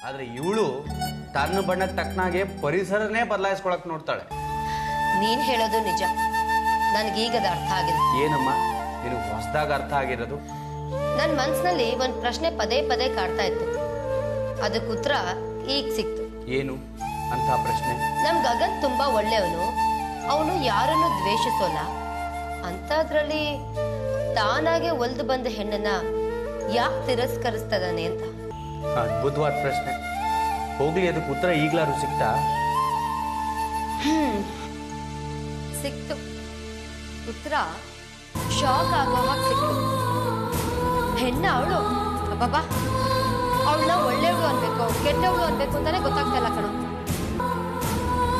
ಆದ್ರೆ ಇವಳು ತನ್ನ ಬಣ್ಣಕ್ಕೆ ತಕ್ಕನಾಗೆ ಪರಿಸರನೇ ಬದಲಾಯಿಸ್ಕೊಳಕ್ ನೋಡ್ತಾಳೆ. ನೀನ್ ಹೇಳೋದು ನಿಜ, ನನ್ಗೀಗದ ಅರ್ಥ ಆಗಿದೆ. ಏನಮ್ಮ ನಿನಗೆ ಹೊಸದಾಗ ಅರ್ಥ ಆಗಿರೋದು? ನನ್ನ ಮನ್ಸಿನಲ್ಲಿ ಒಂದ್ ಪ್ರಶ್ನೆ ಪದೇ ಪದೇ ಕಾಡ್ತಾ ಇತ್ತು, ಅದಕ್ಕೆ ಉತ್ತರ ಈಗ ಸಿಕ್ತು. ಏನು ಅಂತ ಪ್ರಶ್ನೆ? ನಮ್ ಗಗನ್ ತುಂಬಾ ಒಳ್ಳೆಯವನು, ಅವನು ಯಾರನ್ನು ದ್ವೇಷಿಸೋಲ್ಲ. ಅಂತದ್ರಲ್ಲಿ ತಾನಾಗೆ ಒಲ್ದು ಬಂದ ಹೆಣ್ಣನ್ನ ಯಾಕೆ ತಿರಸ್ಕರಿಸ್ತದಾನೆ ಅಂತ. ಅದ್ಭುತವಾದ ಪ್ರಶ್ನೆ. ಹೋಗ್ಲಿ, ಅದಕ್ಕೆ ಉತ್ತರ ಈಗ್ಲಾರು ಸಿಕ್ತಾ? ಸಿಕ್ತು. ಉತ್ತರ ಶಾಕ್ ಆಗೋ ಹಾಗೆ ಸಿಕ್ತು. ಹೆಣ್ಣ ಅವಳು ಅಬ್ಬಬ್ಬಾ, ಅವಳನ್ನ ಒಳ್ಳೆಯವಳು ಅನ್ಬೇಕು ಕೆಟ್ಟವಳು ಅನ್ಬೇಕು ಅಂತಾನೆ ಗೊತ್ತಾಗ್ತಲ್ಲ ಕಣೋ.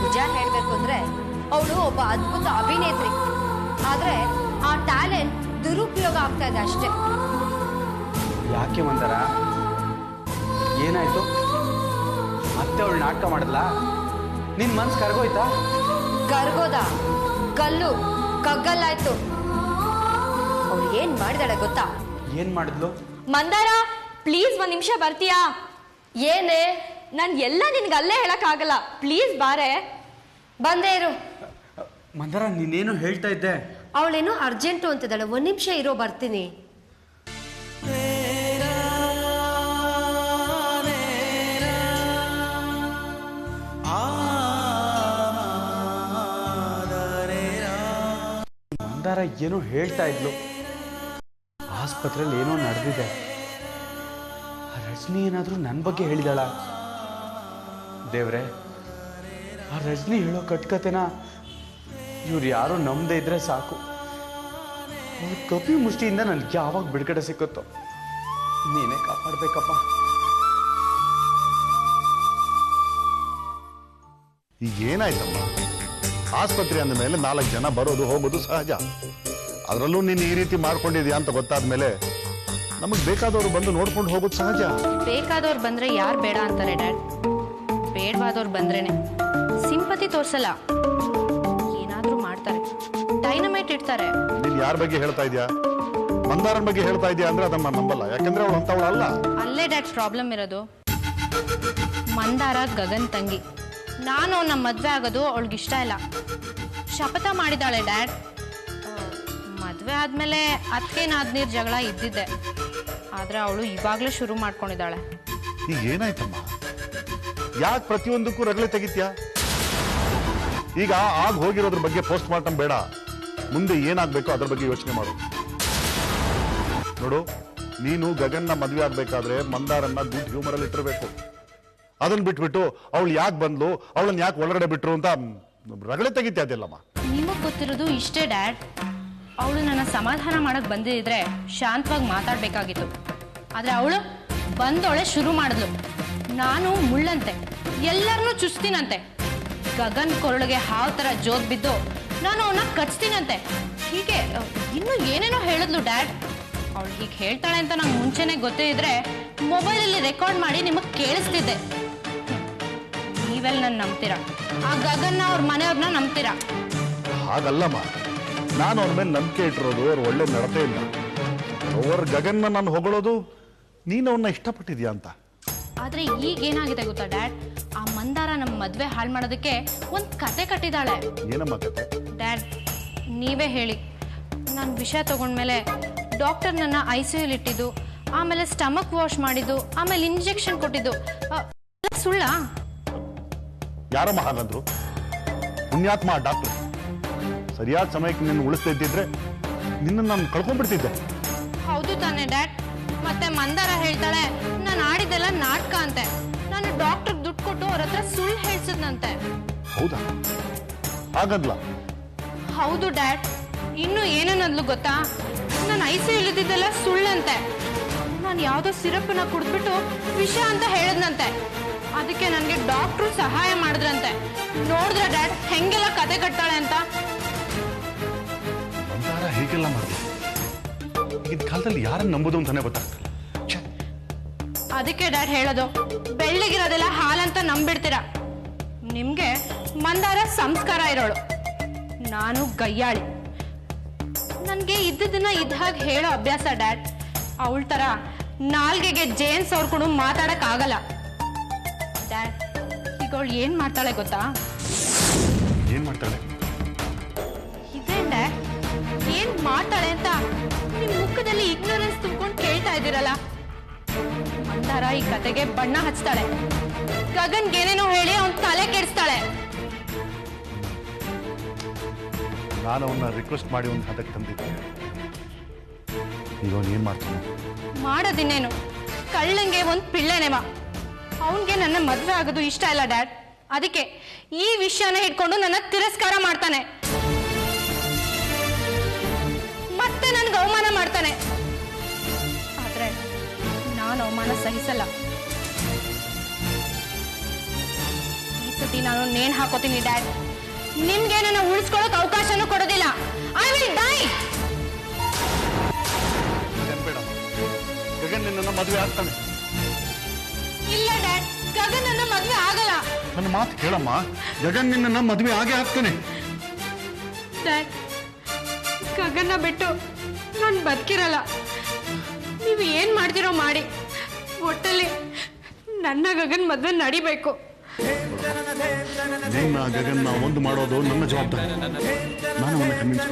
ನಿಜ ಹೇಳ್ಬೇಕು ಅಂದ್ರೆ ಅವಳು ಒಬ್ಬ ಅದ್ಭುತ ಅಭಿನೇತ್ರಿ, ಆದ್ರೆ ಆ ಟ್ಯಾಲೆಂಟ್ ದುರುಪಯೋಗ ಆಗ್ತಾ ಇದೆ ಅಷ್ಟೇ. ಯಾಕೆ ಮಂದರ, ಏನಾಯ್ತು? ಮತ್ತೆ ಅವಳು ನಾಟಕ ಮಾಡಿದ್ಲಾ? ನಿನ್ ಮನ್ಸು ಕರ್ಗೋಯ್ತಾ? ಕರ್ಗೋದ ಕಲ್ಲು ಕಗ್ಗಲ್ಲಾಯ್ತು. ಅವಳು ಏನ್ ಮಾಡಿದಾಳೆ ಗೊತ್ತಾ? ಏನ್ ಮಾಡಿದ್ಲು? ಮಂದಾರ, ಪ್ಲೀಸ್ ಒಂದ್ ನಿಮಿಷ ಬರ್ತೀಯಾ? ಏನೇ? ನಾನ್ ಎಲ್ಲ ನಿನ್ಗೆ ಅಲ್ಲೇ ಹೇಳಕ್ ಆಗಲ್ಲ, ಪ್ಲೀಸ್ ಬಾರೆ. ಬಂದೇ ಇರು. ಮಂದರ, ನೀನೇನು ಹೇಳ್ತಾ ಇದ್ದೆ? ಅವಳೇನೋ ಅರ್ಜೆಂಟು ಅಂತಿದ್ದಾಳೆ, ಒಂದ್ ನಿಮಿಷ ಇರೋ, ಬರ್ತೀನಿ. ಮಂದಾರ ಏನೋ ಹೇಳ್ತಾ ಇದ್ಲು, ಆಸ್ಪತ್ರೆಯಲ್ಲಿ ಏನೋ ನಡೆದಿದೆ. ಆ ರಜನಿ ಏನಾದ್ರೂ ನನ್ನ ಬಗ್ಗೆ ಹೇಳಿದಾಳ? ದೇವ್ರೆ, ಆ ರಜನಿ ಹೇಳೋ ಕಟ್ಕತೆನ ಇವ್ರು ಯಾರು ನಂಬದೇ ಇದ್ರೆ ಸಾಕು. ಅವ್ರ ಕಪಿ ಮುಷ್ಟಿಯಿಂದ ನನ್ಗೆ ಯಾವಾಗ ಬಿಡುಗಡೆ ಸಿಕ್ಕುತ್ತೋ ನೀನೇ ಕಾಪಾಡ್ಬೇಕಪ್ಪ. ಈಗ ಏನಾಯ್ತಮ್ಮ? ಆಸ್ಪತ್ರೆ ಅಂದ ಮೇಲೆ 4 ಜನ ಬರೋದು ಹೋಗೋದು ಸಹಜ. ಅದರಲ್ಲೂ ನೀನು ಈ ರೀತಿ ಮಾಡ್ಕೊಂಡಿದ್ಯಾ ಅಂತ ಗೊತ್ತಾದ ಮೇಲೆ ನಮಗೆ ಬೇಕಾದವರು ಬಂದು ನೋಡ್ಕೊಂಡು ಹೋಗೋದು ಸಹಜ. ಬೇಕಾದವ್ರು ಬಂದ್ರೆ ಯಾರು ಬೇಡ ಅಂತಾರೆ ಡ್ಯಾಡ್? ಬೇಡವಾದವ್ರು ಬಂದ್ರೇನೆ. ಸಿಂಪತಿ ತೋರ್ಸಲ್ಲ, ಏನಾದ್ರೂ ಮಾಡ್ತಾರೆ, ಡೈನಮೈಟ್ ಇಡ್ತಾರೆ. ನೀನ್ ಯಾರ ಬಗ್ಗೆ ಹೇಳ್ತಾ ಇದ್ಯಾ? ಮಂದಾರನ ಬಗ್ಗೆ ಹೇಳ್ತಾ ಇದ್ಯಾ ಅಂದ್ರೆ ಅದನ್ನ ನಂಬಲ್ಲ, ಯಾಕಂದ್ರೆ ಅವಳು ಅಂತವಳು ಅಲ್ಲ. ಅಲ್ಲೇ ಡ್ಯಾಡ್ ಪ್ರಾಬ್ಲಮ್ ಇರೋದು. ಮಂದಾರ ಗಗನ್ ತಂಗಿ. ನಾನು ನಮ್ಮ ಮದ್ವೆ ಆಗೋದು ಅವಳಿಗಿಷ್ಟ ಇಲ್ಲ. ಶಪಥ ಮಾಡಿದಾಳೆ ಡ್ಯಾಡ್. ಮದ್ವೆ ಆದ್ಮೇಲೆ ಅದಕ್ಕೆ ನಾದ್ನೀರ್ ಜಗಳ ಇದ್ದಿದ್ದೆ, ಆದ್ರೆ ಅವಳು ಇವಾಗ್ಲೂ ಶುರು ಮಾಡ್ಕೊಂಡಿದ್ದಾಳೆ. ಈಗ ಏನಾಯ್ತಮ್ಮ? ಯಾಕೆ ಪ್ರತಿಯೊಂದಕ್ಕೂ ರಗಳೆ ತೆಗಿತ್ಯಾ? ಈಗ ಆಗ ಹೋಗಿರೋದ್ರ ಬಗ್ಗೆ ಪೋಸ್ಟ್ ಮಾರ್ಟಮ್ ಬೇಡ, ಮುಂದೆ ಏನಾಗ್ಬೇಕೋ ಅದ್ರ ಬಗ್ಗೆ ಯೋಚನೆ ಮಾಡು. ನೋಡು, ನೀನು ಗಗನ್ನ ಮದ್ವೆ ಆಗ್ಬೇಕಾದ್ರೆ ಮಂದಾರನ್ನ ಗುಡ್ ಹ್ಯೂಮರ್ ಅಲ್ಲಿ ಇಟ್ಟಿರ್ಬೇಕು. ಅದನ್ನ ಬಿಟ್ಬಿಟ್ಟು ಅವಳು ಯಾಕೆ ಬಂದ್ಲು, ಅವಳನ್ನ ಯಾಕೆ ಒಳಗಡೆ ಬಿಟ್ರು ಅಂತ ರಗಳೆ ತೆಗಿತ್ಯಾ ಅದೆಲ್ಲಮ್ಮ. ನಿಮಗ್ ಗೊತ್ತಿರೋದು ಇಷ್ಟೇ ಡ್ಯಾಡ್. ಅವಳು ನನ್ನ ಸಮಾಧಾನ ಮಾಡಕ್ ಬಂದಿದ್ರೆ ಶಾಂತವಾಗಿ ಮಾತಾಡ್ಬೇಕಾಗಿತ್ತು, ಆದ್ರೆ ಅವಳು ಬಂದವಳೆ ಶುರು ಮಾಡಿದ್ಲು. ನಾನು ಮುಳ್ಳಂತೆ, ಎಲ್ಲರನ್ನೂ ಚುಸ್ತೀನಂತೆ. ಗಗನ್ ಕೊರಳಿಗೆ ಹಾವು ತರ ಜೋತ್ ಬಿದ್ದು ನಾನು ಅವನ್ನ ಕಚ್ತೀನಂತೆ. ಹೀಗೆ ಇನ್ನು ಏನೇನೋ ಹೇಳಿದ್ಲು ಡ್ಯಾಡ್. ಅವಳು ಹೀಗೆ ಹೇಳ್ತಾಳೆ ಅಂತ ನಂಗೆ ಮುಂಚೆನೆ ಗೊತ್ತೇ ಇದ್ರೆ ಮೊಬೈಲಲ್ಲಿ ರೆಕಾರ್ಡ್ ಮಾಡಿ ನಿಮಗ್ ಕೇಳಿಸ್ತಿದ್ದೆ. ನೀವೆಲ್ಲ ನನ್ನ ನಂಬ್ತೀರಾ? ಆ ಗಗನ್ನ ಅವ್ರ ಮನೆಯವ್ರನ್ನ ನಂಬ್ತೀರಾ? ಹಾಗಲ್ಲಮ್ಮ, ನಾನು ಅವ್ರ ಮೇಲೆ ನಂಬಿಕೆ ಇಟ್ಟಿರೋದು ಅವ್ರ ಒಳ್ಳೆ ನಡತೆ ಇಲ್ಲ. ಅವ್ರ ಗಗನ್ನ ನಾನು ಹೊಗಳೋದು ನೀನು ಅವನ್ನ ಇಷ್ಟಪಟ್ಟಿದ್ಯಾ ಅಂತ. ಆದ್ರೆ ಈಗ ಏನಾಗಿದೆ ಗೊತ್ತಾ ಡ್ಯಾಡ್? ಆ ಮಂದಾರ ನಮ್ಮ ಮದ್ವೆ ಹಾಳು ಮಾಡೋದಕ್ಕೆ ಒಂದ್ ಕತೆ ಕಟ್ಟಿದಾಳೆ. ಏನಮ್ಮ ಕತೆ? ಡ್ಯಾಡ್, ನೀವೇ ಹೇಳಿ. ನಾನು ವಿಷ ತಗೊಂಡ್ಮೇಲೆ ಡಾಕ್ಟರ್ ನನ್ನ ICU ಇಟ್ಟಿದ್ದು, ಆಮೇಲೆ ಸ್ಟಮಕ್ ವಾಶ್ ಮಾಡಿದ್ದು, ಆಮೇಲೆ ಇಂಜೆಕ್ಷನ್ ಕೊಟ್ಟಿದ್ದು ಸುಳ್ಳ? ಯಾರಮ್ಮ ಹಾಗಂದ್ರು? ಪುಣ್ಯಾತ್ಮ ಡಾಕ್ಟರ್. ಸರಿಯಾದ ಸಮಯಕ್ಕೆ ನಿನ್ನ ಉಳಿಸ್ತಾ ಇದ್ದಿದ್ರೆ ನಿನ್ನ ನಾನು ಕಳ್ಕೊಂಡ್ಬಿಡ್ತಿದ್ದೆ. ಹೌದು ತಾನೆ ಡ್ಯಾಡ್? ಮತ್ತೆ ಮಂದಾರ ಹೇಳ್ತಾಳೆ ನಾನು ಆಡಿದೆಲ್ಲ ನಾಟಕ ಅಂತೆ. ನಾನು ಡಾಕ್ಟರ್ ದುಡ್ಡು ಕೊಟ್ಟು ಅವ್ರ ಹತ್ರ ಸುಳ್ಳು ಹೇಳ್ಸದ್ನಂತೆ. ಹೌದಾ? ಹಾಗಂದ್ಲ? ಹೌದು ಡ್ಯಾಡ್. ಇನ್ನು ಏನೇನಂದ್ಲು ಗೊತ್ತಾ? ನಾನು ICU ಇದ್ದಿದ್ದೆಲ್ಲ ಸುಳ್ಳಂತೆ. ನಾನು ಯಾವ್ದೋ ಸಿರಪ್ನ ಕುಡಿದ್ಬಿಟ್ಟು ವಿಷ ಅಂತ ಹೇಳದ್ನಂತೆ. ಅದಕ್ಕೆ ನನಗೆ ಡಾಕ್ಟ್ರು ಸಹಾಯ ಮಾಡಿದ್ರಂತೆ. ನೋಡಿದ್ರ ಡ್ಯಾಡ್ ಹೆಂಗೆಲ್ಲ ಕತೆ ಕಟ್ತಾಳೆ ಅಂತ. ಮಂದಾರ ಹೀಗೆಲ್ಲ ಮಾಡಿದೆ? ಈಗಿನ ಕಾಲದಲ್ಲಿ ಯಾರನ್ನ ನಂಬೋದು ಅಂತಾನೆ ಗೊತ್ತಾಗ್ತಲ್ಲ. ಅದಕ್ಕೆ ಡ್ಯಾಡ್ ಹೇಳೋದು, ಬೆಳ್ಳಗಿರೋದೆಲ್ಲ ಹಾಲಂತ ನಂಬಿಡ್ತೀರಾ. ನಿಮ್ಗೆ ಮಂದಾರ ಸಂಸ್ಕಾರ ಇರೋಳು, ನಾನು ಗಯ್ಯಾಳಿ. ನನ್ಗೆ ಇದ್ದದನ್ನ ಇದ್ದ ಹಾಗೆ ಹೇಳೋ ಅಭ್ಯಾಸ ಡ್ಯಾಡ್. ಅವಳ ತರ ನಾಲ್ಗೆಗೆ ಜೇನ್ಸ್ ಅವ್ರ್ಕೊಂಡು ಮಾತಾಡಕ್ ಆಗಲ್ಲ. ಡ್ಯಾಡ್ ಈಗ ಅವಳು ಏನು ಮಾಡ್ತಾಳೆ ಗೊತ್ತಾ? ಏನ್ ಮಾಡ್ತಾಳೆ? ಇದೇ ಡ್ಯಾಡ್ ಏನ್ ಮಾಡ್ತಾಳೆ ಅಂತ ನಿಮ್ ಮುಖದಲ್ಲಿ ಇಗ್ನೋರೆನ್ಸ್ ತುಂಬ್ಕೊಂಡು ಕೇಳ್ತಾ ಇದ್ದೀರಲ್ಲ. ಮಂದಾರ ಈ ಕತೆಗೆ ಬಣ್ಣ ಹಚ್ತಾಳೆ, ಗಗನ್ಗೇನೇನೋ ಹೇಳಿ ಅವನ್ ತಲೆ ಕೆಡಿಸ್ತಾಳೆ. ನಾನು ಅವನ್ನ ರಿಕ್ವೆಸ್ಟ್ ಮಾಡಿ ಒಂದು ಹದಕ್ಕೆ ತಂದಿದ್ದೆ. ಈಗ ಅವನು ಏನ್ ಮಾಡ್ತಾನೆ? ಮಾಡೋದಿನ್ನೇನು, ಕಳ್ಳಂಗೆ ಒಂದ್ ಪಿಳ್ಳೆನೆವ. ಅವನ್ಗೆ ನನ್ನ ಮದ್ವೆ ಆಗೋದು ಇಷ್ಟ ಇಲ್ಲ ಡ್ಯಾಡ್. ಅದಕ್ಕೆ ಈ ವಿಷಯನ ಇಟ್ಕೊಂಡು ನನ್ನ ತಿರಸ್ಕಾರ ಮಾಡ್ತಾನೆ, ಮತ್ತೆ ನನ್ಗೆ ಅವಮಾನ ಮಾಡ್ತಾನೆ. ಆದ್ರೆ ನಾನು ಅವಮಾನ ಸಹಿಸಲ್ಲ. ಈ ಸತಿ ನಾನು ನೇಣು ಹಾಕೋತೀನಿ ಡ್ಯಾಡ್. ನಿಮ್ಗೆ ನನ್ನ ಉಳಿಸ್ಕೊಳ್ಳೋಕೆ ಅವಕಾಶನೂ ಕೊಡೋದಿಲ್ಲ. I will die. ಗಗನ್ ನಿನ್ನ ಮದುವೆ ಆಗ್ತಾನೆ. ಇಲ್ಲ ಡ್ಯಾಡ್, ಗಗನ್ ನನ್ನ ಮದುವೆ ಆಗಲ್ಲ. ನನ್ನ ಮಾತು ಕೇಳಮ್ಮ, ಗಗನ್ ನಿನ್ನ ಮದುವೆ ಆಗೇ ಆಗ್ತಾನೆ. ಡ್ಯಾಡ್, ಗಗನ್ನ ಬಿಟ್ಟು ನಾನು ಬದುಕಿರಲ್ಲ. ನೀವು ಏನ್ ಮಾಡ್ತಿರೋ ಮಾಡಿ, ಒಟ್ಟಲ್ಲಿ ನನ್ನ ಗಗನ್ ಮದುವೆ ನಡಿಬೇಕು. ನಿನ್ನ ಗಗನ್ನ ಒಂದು ಮಾಡೋದು ನನ್ನ ಜವಾಬ್ದಾರಿ. ನಾನು ಅವನ್ನ ಕನ್ವಿನ್ಸ್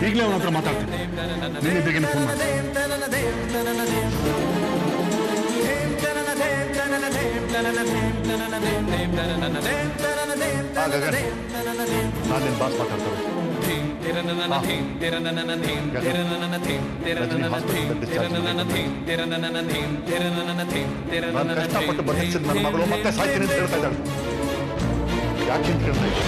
ಈಗಲೇ ಅವನ ಹತ್ರ ಮಾತಾಡ್ತೀನಿ. ನಿನ್ನೆ ಬೇಗನೆ ಫೋನ್ ಮಾಡಿ. ಗಗನ್, ನಾನು ನಿನ್ನ ಬಾಸ್ ಮಾತಾಡ್ತಾರೆ. ನಾನು ಕಷ್ಟಪಟ್ಟು ಬದುಕಿಸಿದ ನನ್ನ ಮಗಳು ಮತ್ತೆ ಸಾಯ್ತೀನಿ ಅಂತ ಹೇಳ್ತಾ ಇದ್ದಾಳೆ. ಯಾಕೆ ಅಂತ ಕೇಳ್ತಾ ಇದ್ದೆ?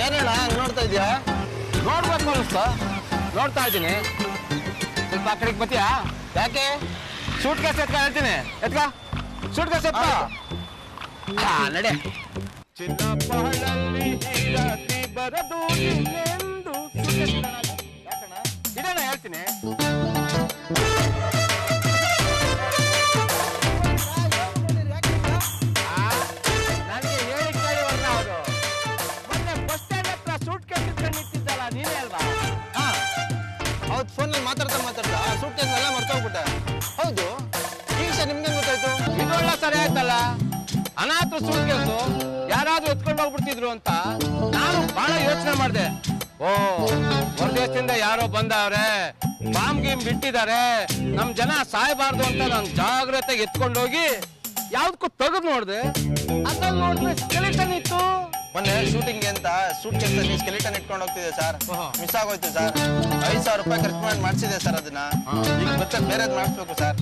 ಏನೇಳ ಹಂಗೆ ನೋಡ್ತಾ ಇದೀಯಾ? ನೋಡ್ಬೇಕು ಅನಿಸ್ತಾ ನೋಡ್ತಾ ಇದ್ದೀನಿ. ಸ್ವಲ್ಪ ಆ ಕಡೆಗೆ ಬತ್ತೀಯಾ? ಯಾಕೆ? ಸೂಟ್ ಕೇಸ್ ಎತ್ಕ ಹೇಳ್ತೀನಿ. ಎತ್ಕ ಸೂಟ್ ಕೇಸ್ ಎತ್ಕ. ನಡೆ. ಬರದು ಇಡೋಣ ಹೇಳ್ತೀನಿ. ನನಗೆ ಹೇಳಿ ಕೇಳಿ ಅವರು ಮೊನ್ನೆ ಬಸ್ ಸ್ಟ್ಯಾಂಡ್ ಹತ್ರ ಸೂಟ್ ಕೇಸ್ ಇಟ್ಕೊಂಡು ನಿಂತಿದ್ದಲ್ಲ, ನೀನೇ ಅಲ್ವಾ? ಹೌದು, ಫೋನಲ್ಲಿ ಮಾತಾಡ್ತಾ ಸೂಟ್ ಕೇಸ್ ಎಲ್ಲ ಮರ್ತೋಗ್ಬಿಟ್ಟೆ. ಹೌದು, ಈ ವಿಷಯ ನಿಮ್ಗೆ ಗೊತ್ತಾಯ್ತು? ಇದೊಳ್ಳೆ ಸರಿ ಆಯ್ತಲ್ಲ. ಅನಾಥ ಸೂಟ್ ಕೇಸು ಯಾರಾದ್ರೂ ಎತ್ಕೊಂಡು ಹೋಗ್ಬಿಡ್ತಿದ್ರು ಅಂತ ನಾನು ಬಹಳ ಯೋಚನೆ ಮಾಡಿದೆ. ಓ, ಹೊರದೇಶದಿಂದ ಯಾರೋ ಬಂದವ್ರೆ, ಬಾಂಬ್ ಗೀಮ್ ಬಿಟ್ಟಿದ್ದಾರೆ, ನಮ್ ಜನ ಸಾಯಬಾರ್ದು ಅಂತ ನಾನು ಜಾಗ್ರತೆಗೆ ಎತ್ಕೊಂಡು ಹೋಗಿ ಯಾವ್ದಕ್ಕೂ ತೆಗೆದು ನೋಡ್ದೆ. ಅದ್ರಲ್ಲಿ ನೋಡಿದ್ರೆ ಸ್ಕೆಲಿಟನ್ ಇತ್ತು. ಮೊನ್ನೆ ಶೂಟಿಂಗ್ ಅಂತ ಸೂಟ್ ಕೇಸಲ್ಲಿ ಸ್ಕೆಲಿಟನ್ ಇಟ್ಕೊಂಡು ಹೋಗ್ತಿದೆ ಸರ್. ಮಿಸ್ ಆಗೋಯ್ತು ಸರ್. 5,000 ರೂಪಾಯಿ ಖರ್ಚು ಮಾಡಿ ಮಾಡಿಸಿದೆ ಸರ್ ಅದನ್ನ. ಈಗ ಮತ್ತೆ ಬೇರೆದ್ ಮಾಡಿಸ್ಬೇಕು ಸರ್.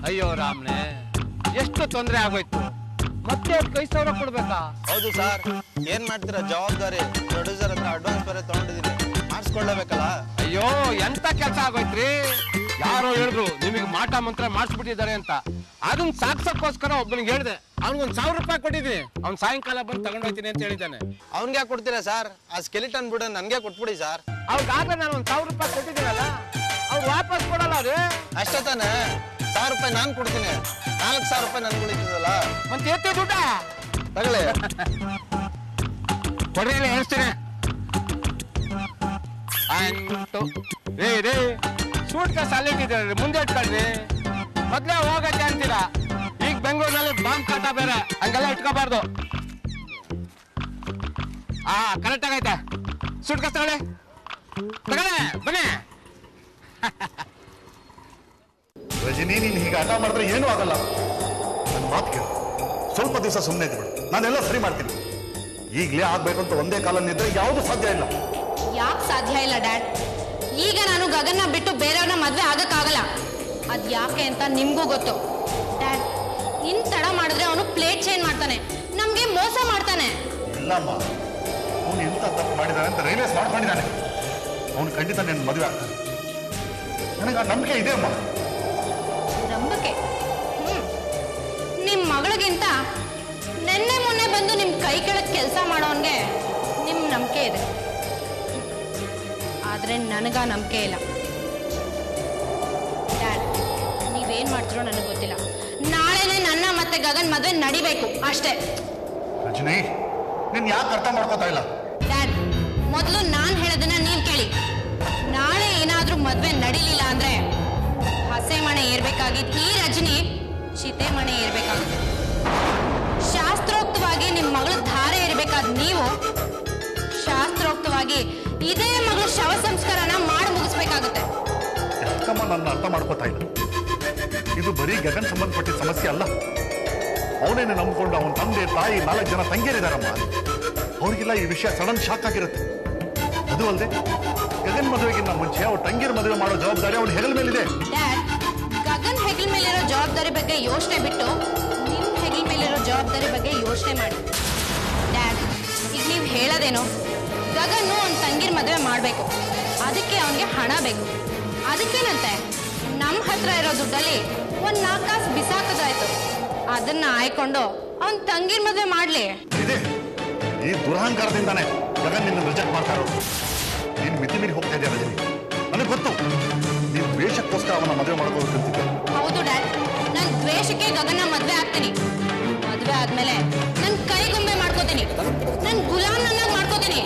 ಅಯ್ಯೋ ರಾಮ್ನೆ, ಎಷ್ಟು ತೊಂದರೆ ಆಗೋಯ್ತು. ಮತ್ತೆ 5,000 ಕೊಡ್ಬೇಕಾ? ಹೌದು ಸರ್, ಏನ್ ಮಾಡ್ತೀರಾ? ಜವಾಬ್ದಾರಿ ಪ್ರೊಡ್ಯೂಸರ್ ಹತ್ರ ಅಡ್ವಾನ್ಸ್ ಬೇರೆ ತಗೊಂಡಿದ್ದೀನಿ, ಮಾಡಿಸ್ಕೊಳ್ಳಬೇಕಲ್ಲ. ಅಯ್ಯೋ, ಎಂತ ಕೆಲಸ ಆಗೋಯ್ತ್ರಿ. ಯಾರೋ ಹೇಳಿದ್ರು ನಿಮಗೆ ಮಾಟ ಮಂತ್ರ ಮಾಡಿಸ್ಬಿಟ್ಟಿದ್ದಾರೆ ಅಂತ. ಅದನ್ನ ಸಾಕ್ಸಕ್ಕೋಸ್ಕರ ಒಬ್ಬನಿಗೆ ಹೇಳಿದೆ. ಅವ್ನಿಗೊಂದು 1,000 ರೂಪಾಯಿ ಕೊಟ್ಟಿದ್ದೀನಿ. ಅವ್ನು ಸಾಯಂಕಾಲ ಬಂದು ತಗೊಂಡೋಗ್ತೀನಿ ಅಂತ ಹೇಳಿದ್ದಾನೆ. ಅವ್ನಿಗೆ ಯಾಕೆ ಕೊಡ್ತೀರಾ ಸರ್? ಆ ಸ್ಕೆಲಿಟನ್ ಬಿಡ ನನ್ಗೆ ಕೊಟ್ಬಿಡಿ ಸರ್. ಅವ್ರಿಗಾಗಲೇ ನಾನು 1,000 ರೂಪಾಯಿ ಕೊಟ್ಟಿದ್ದೀನಲ್ಲ, ಅವ್ರು ವಾಪಸ್ ಕೊಡಲ್ಲ ರೀ. ಅಷ್ಟೇ ತಾನೆ? 1,000 ರೂಪಾಯಿ ನಾನು ಕೊಡ್ತೀನಿ, 4,000 ರೂಪಾಯಿ ನನ್ಗೆ ಉಳಿತದಲ್ಲ. ಮತ್ತೆ ಎತ್ತೆ ದುಡ್ಡ ತಗೊಳ್ಳಿ. ಕೊಡ್ರಿ, ಹೇಳ್ತೀನಿ. ರೇ ಸೂಟ್ ಕೇಸ್ ಅಲ್ಲಿಟ್ಟಿದ್ದೀರಿ, ಮುಂದೆ ಇಟ್ಕೊಳ್ರಿ. ಮೊದ್ಲೇ ಹೋಗತ್ತೆ ಅಂತೀರಾ. ಈಗ ಬೆಂಗಳೂರಿನಲ್ಲಿ ಬಾಂಬ್ ಕಾಟ ಬೇರೆ, ಹಂಗೆಲ್ಲ ಇಟ್ಕೋಬಾರ್ದು. ಕರೆಕ್ಟ್ ಆಗೈತೆ. ಸೂಟ್ ಕೇಸ್ ತಗೊಳ್ಳಿ, ಬನ್ನಿ. ರಜನಿ, ನೀನು ಹೀಗೆ ಹಠ ಮಾಡಿದ್ರೆ ಏನೂ ಆಗಲ್ಲ. ನನ್ನ ಮಾತು ಕೇಳು, ಸ್ವಲ್ಪ ದಿವಸ ಸುಮ್ಮನೆ ಇದ್ಬಿಡು, ನಾನೆಲ್ಲ ಸರಿ ಮಾಡ್ತೀನಿ. ಈಗಲೇ ಆಗ್ಬೇಕಂತ ಒಂದೇ ಕಾಲಲ್ಲಿದ್ದರೆ ಯಾವುದು ಸಾಧ್ಯ ಇಲ್ಲ. ಯಾಕೆ ಸಾಧ್ಯ ಇಲ್ಲ ಡ್ಯಾಡ್? ಈಗ ನಾನು ಗಗನ್ನ ಬಿಟ್ಟು ಬೇರೆಯವ್ರನ್ನ ಮದ್ವೆ ಆಗಕ್ಕಾಗಲ್ಲ. ಅದ್ ಯಾಕೆ ಅಂತ ನಿಮ್ಗೂ ಗೊತ್ತು ಡ್ಯಾಡ್. ಇನ್ ತಡ ಮಾಡಿದ್ರೆ ಅವನು ಪ್ಲೇಟ್ ಚೇಂಜ್ ಮಾಡ್ತಾನೆ, ನಮ್ಗೆ ಮೋಸ ಮಾಡ್ತಾನೆ. ಇಲ್ಲಮ್ಮ, ಅವನು ಎಂತ ತಪ್ಪು ಮಾಡಿದಾನೆ ಅಂತ ರಿಯಲೈಸ್ ಮಾಡ್ಕೊಂಡಿದ್ದಾನೆ. ಅವನು ಖಂಡಿತ ನಿನ್ನ ಮದುವೆ ಆಗ್ತಾನೆ. ನನಗೆ ಆ ನಂಬಿಕೆ ಇದೆ ಅಮ್ಮ. ನಂಬಿಕೆ? ನಿಮ್ಮ ಮಗಳಿಗಿಂತ ನೆನ್ನೆ ಮೊನ್ನೆ ಬಂದು ನಿಮ್ಮ ಕೈ ಕೆಳಗೆ ಕೆಲಸ ಮಾಡೋನ್ಗೆ ನಿಮ್ಮ ನಂಬಿಕೆ ಇದೆ, ಆದರೆ ನನಗ ನಂಬಿಕೆ ಇಲ್ಲ. ಡ್ಯಾಡ್, ನೀವೇನ್ ಮಾಡ್ತಿರೋ ನನಗೆ ಗೊತ್ತಿಲ್ಲ. ನಾಳೆನೆ ನನ್ನ ಮತ್ತೆ ಗಗನ್ ಮದುವೆ ನಡಿಬೇಕು ಅಷ್ಟೇ. ರಜನಿ, ನೀನ್ ಯಾಕೆ ಅರ್ಥ ಮಾಡ್ಕೋತಾ ಇಲ್ಲ? ಡ್ಯಾಡ್, ಮೊದಲು ನಾನು ಹೇಳೋದನ್ನ ನೀವು ಕೇಳಿ. ನಾಳೆ ಏನಾದ್ರೂ ಮದುವೆ ನಡೀಲಿಲ್ಲ ಅಂದ್ರೆ ಹಸೆ ಮಣೆ ಏರ್ಬೇಕಾಗಿದ್ದು ಈ ರಜನಿ ಚಿತೆ ಮಣೆ ಏರ್ಬೇಕಾಗುತ್ತೆ. ಶಾಸ್ತ್ರೋಕ್ತವಾಗಿ ನಿಮ್ಮ ಮಗಳು ಧಾರೆ ಇರಬೇಕಾದ ನೀವು ಶಾಸ್ತ್ರೋಕ್ತವಾಗಿ ಇದೇ ಮಗಳು ಶವ ಸಂಸ್ಕಾರನ ಮಾಡಿ ಮುಗಿಸ್ಬೇಕಾಗುತ್ತೆ. ಯಾಕಮ್ಮ ನನ್ನ ಅರ್ಥ ಮಾಡ್ಕೋತಾ ಇಲ್ಲ? ಇದು ಬರೀ ಗಗನ್ ಸಂಬಂಧಪಟ್ಟಿದ್ದ ಸಮಸ್ಯೆ ಅಲ್ಲ. ಅವನೇನೆ ನಂಬಿಕೊಂಡು ಅವನ ತಂದೆ ತಾಯಿ 4 ಜನ ತಂಗಿಯರಿದಾರಮ್ಮ. ಅವ್ರಿಗೆಲ್ಲ ಈ ವಿಷಯ ಸಡನ್ ಶಾಕ್ ಆಗಿರುತ್ತೆ. ಅದು ಅಲ್ಲದೆ ಗಗನ್ ಮದುವೆಗಿಂತ ಮುಂಚೆ ಅವ್ರ ತಂಗಿಯರ ಮದುವೆ ಮಾಡೋ ಜವಾಬ್ದಾರಿ ಅವನ ಹೆಗಲ ಮೇಲಿದೆ. ಡ್ಯಾಡ್, ಗಗನ್ ಹೆಗಲ ಮೇಲಿರೋ ಜವಾಬ್ದಾರಿ ಬಗ್ಗೆ ಯೋಚನೆ ಬಿಟ್ಟು ನಿಮ್ಮ ಹೆಗಲ ಮೇಲಿರೋ ಜವಾಬ್ದಾರಿ ಬಗ್ಗೆ ಯೋಚನೆ ಮಾಡಿ. ಡ್ಯಾಡ್, ಈಗ ನೀವು ಹೇಳೋದೇನೋ ಗಗನ್ನು ಅವ್ನ ತಂಗಿರ ಮದುವೆ ಮಾಡಬೇಕು, ಅದಕ್ಕೆ ಅವನಿಗೆ ಹಣ ಬೇಕು. ಅದಕ್ಕೇನಂತೆ ನಮ್ಮ ಹತ್ರ ಇರೋ ದುಡ್ಡಲ್ಲಿ ಒಂದು 4 ಕಾಸು ಬಿಸಾಕೋದಾಯ್ತು. ಅದನ್ನ ಆಯ್ಕೊಂಡು ಅವನ ತಂಗಿರ ಮದುವೆ ಮಾಡ್ಲಿ. ಇದೆ ಈ ದುರಹಂಕಾರದಿಂದಾನೆ ಗಗನ್ ನಿನ್ನ ರಿಜೆಕ್ಟ್ ಮಾಡ್ತಾ ಇರೋದು. ನೀನು ಮಿತಿ ಮೀರಿ ಹೋಗ್ತಾ ಇದೆಯಾ ರಜನಿ? ನನಗೆ ಗೊತ್ತು ನೀನು ದ್ವೇಷಕ್ಕೋಸ್ಕರ ಅವನ ಮದುವೆ ಮಾಡ್ಕೋಬೇಕು ಅಂತಿದ್ದೆ. ಹೌದು ಡ್ಯಾಡ್, ನಾನು ದ್ವೇಷಕ್ಕೆ ಗಗನ ಮದುವೆ ಆಗ್ತೀನಿ. ಮದುವೆ ಆದ್ಮೇಲೆ ನನ್ನ ಕೈಗೊಂಬೆ ಮಾಡ್ಕೋತೀನಿ, ನನ್ನ ಗುಲಾಮನನ್ನಾಗಿ ಮಾಡ್ಕೋತೀನಿ.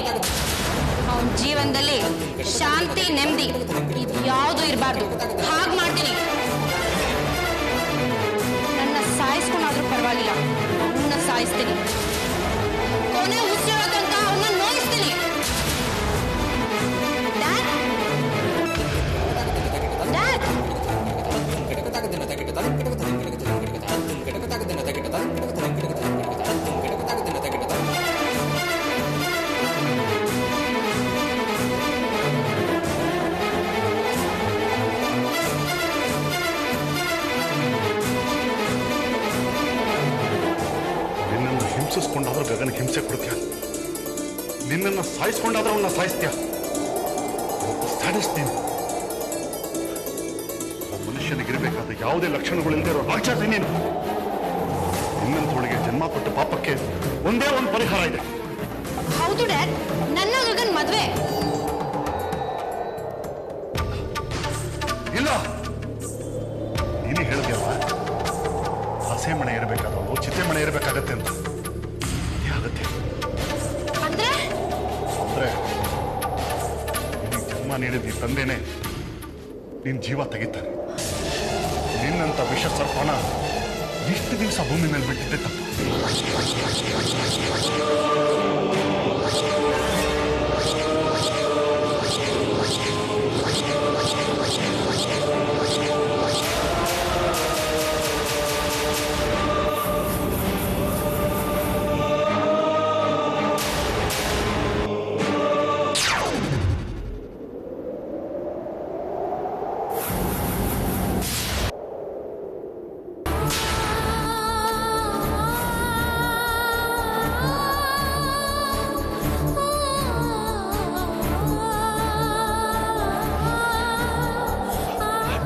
ಅವನ ಜೀವನದಲ್ಲಿ ಶಾಂತಿ ನೆಮ್ಮದಿ ಇದು ಯಾವುದು ಇರಬಾರ್ದು, ಹಾಗೆ ಮಾಡ್ತೀನಿ. ನನ್ನ ಸಾಯಿಸ್ಕೊಂಡಾದ್ರೂ ಪರವಾಗಿಲ್ಲ, ಅವನ್ನ ಸಾಯಿಸ್ತೀನಿ. ಕೊನೆ ಉಸಿರೋ ತನಕ ಅವನ್ನ ನೋಯಿಸ್ತೀನಿ. ಡ್ಯಾಡ್, ಡ್ಯಾಡ್, ನಿನ್ನನ್ನು ಹಿಂಸಿಸ್ಕೊಂಡಾದ್ರೂ ಗಗನ ಹಿಂಸೆ ಕೊಡ್ತೀಯ, ನಿನ್ನನ್ನು ಸಾಯಿಸ್ಕೊಂಡಾದ್ರೂ ಅವನ್ನ ಸಾಯಿಸ್ತೀಯ. ಸಾಧಿಸ್ತೀನಿ. ಮನುಷ್ಯನಿಗಿರಬೇಕಾದ ಯಾವುದೇ ಲಕ್ಷಣಗಳಿಲ್ಲದೆ ಇರೋ ರಾಕ್ಷಸ ನೀನು. ನಿನ್ನಂತೊಳಗೆ ಜನ್ಮ ಕೊಟ್ಟ ಪಾಪಕ್ಕೆ ಒಂದೇ ಒಂದು ಪರಿಹಾರ ಇದೆ. ಹೌದು ಡ್ಯಾಡ್, ನನ್ನ ಗಗನ್ ಮದ್ವೆ. ಇಲ್ಲ, ನೀನೇ ಹೇಳಿದ್ಯಲ್ವ ಹಸೆ ಮನೆ ಇರಬೇಕಾದವು ಚಿತೆ ಮನೆ ಇರಬೇಕಾಗತ್ತೆ ಅಂತ. ಅದೇ ಆಗತ್ತೆ. ಅಂದ್ರೆ ಅಂದ್ರೆ ನಿನಗೆ ಜನ್ಮ ನೀಡಿದ ಈ ತಂದೆನೇ ನಿನ್ ಜೀವ ತೆಗಿತಾನೆ. ನಿನ್ನಂತ ವಿಷ ಸರ್ಪನ ಇಷ್ಟು ದಿವಸ ಭೂಮಿ ಮೇಲೆ ಬಿಟ್ಟಿದ್ದೆ ತಪ್ಪು.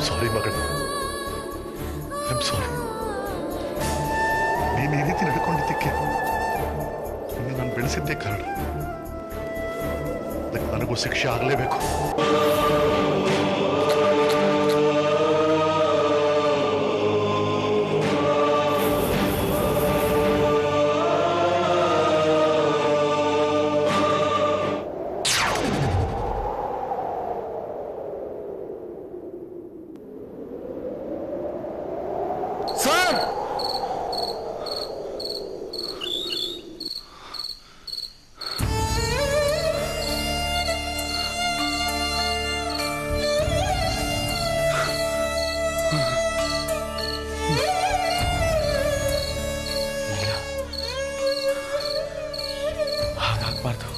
ಸಾರಿ ಮಗನ್, ಐಮ್ ಸಾರಿ. ನೀನು ಈ ರೀತಿ ನಡ್ಕೊಂಡಿದ್ದಕ್ಕೆ ನಾನು ಬೆಳೆಸಿದ್ದೇ ಕಾರಣ. ಅದಕ್ಕೆ ನನಗೂ ಶಿಕ್ಷೆ ಆಗಲೇಬೇಕು. ಸರ್, ಹಾಗಾಗ್ಬಾರ್ದು.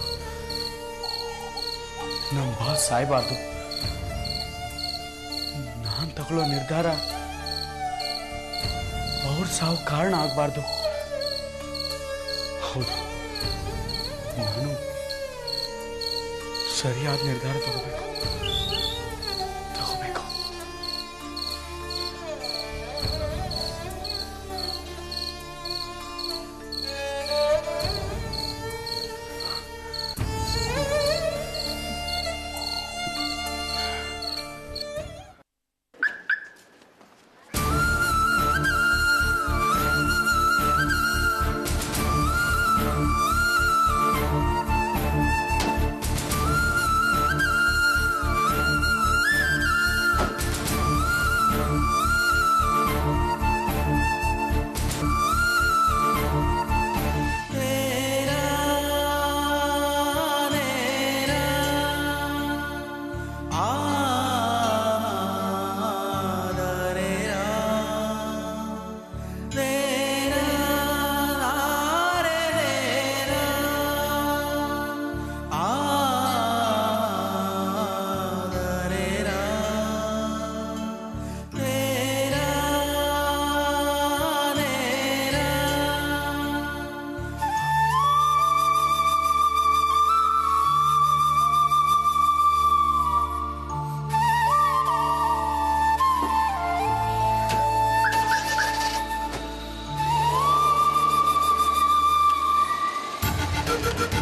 ನಮ್ಮ ಬಾಸ್ ಸಾಯ್ಬಾರ್ದು. ನಾನು ತಗೊಳ್ಳೋ ನಿರ್ಧಾರ ಅವ್ರ ಸಾವು ಕಾರಣ ಆಗಬಾರ್ದು. ಹೌದು, ನಾನು ಸರಿಯಾದ ನಿರ್ಧಾರ ತಗೋಬೇಕು. ಹೋಗ್ಬೇಕು